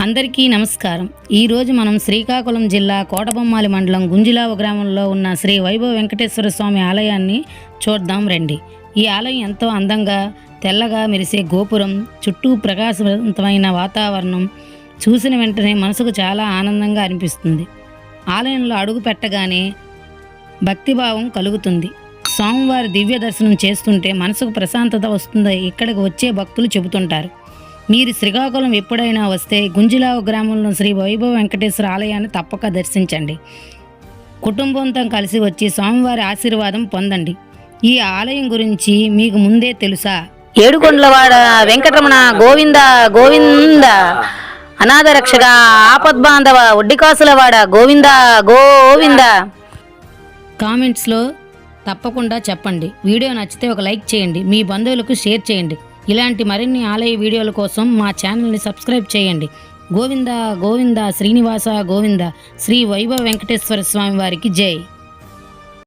అందరికీ నమస్కారం. ఈరోజు మనం శ్రీకాకుళం జిల్లా కోటబొమ్మాలి మండలం గుంజిలావ గ్రామంలో ఉన్న శ్రీ వైభవ వెంకటేశ్వర స్వామి ఆలయాన్ని చూద్దాం రండి. ఈ ఆలయం ఎంతో అందంగా తెల్లగా మెరిసే గోపురం, చుట్టూ ప్రకాశవంతమైన వాతావరణం చూసిన వెంటనే మనసుకు చాలా ఆనందంగా అనిపిస్తుంది. ఆలయంలో అడుగు పెట్టగానే భక్తిభావం కలుగుతుంది. స్వామివారి దివ్య దర్శనం చేస్తుంటే మనసుకు ప్రశాంతత వస్తుంది ఇక్కడికి వచ్చే భక్తులు చెబుతుంటారు. మీరు శ్రీకాకుళం ఎప్పుడైనా వస్తే గుంజిలావ గ్రామంలో శ్రీ వైభవ వెంకటేశ్వర ఆలయాన్ని తప్పక దర్శించండి. కుటుంబంతో కలిసి వచ్చి స్వామివారి ఆశీర్వాదం పొందండి. ఈ ఆలయం గురించి మీకు ముందే తెలుసా? ఏడుకొండలవాడ వెంకటరమణ గోవింద గోవింద, అనాథ రక్షక ఆపద్బాంధవ ఒడ్డికాసులవాడ గోవింద గోవింద. కామెంట్స్లో తప్పకుండా చెప్పండి. వీడియో నచ్చితే ఒక లైక్ చేయండి, మీ బంధువులకు షేర్ చేయండి. ఇలాంటి మరిన్ని ఆలయ వీడియోల కోసం మా ఛానల్ని సబ్స్క్రైబ్ చేయండి. గోవింద గోవింద శ్రీనివాస గోవింద. శ్రీ వైభవ వెంకటేశ్వర స్వామి వారికి జై.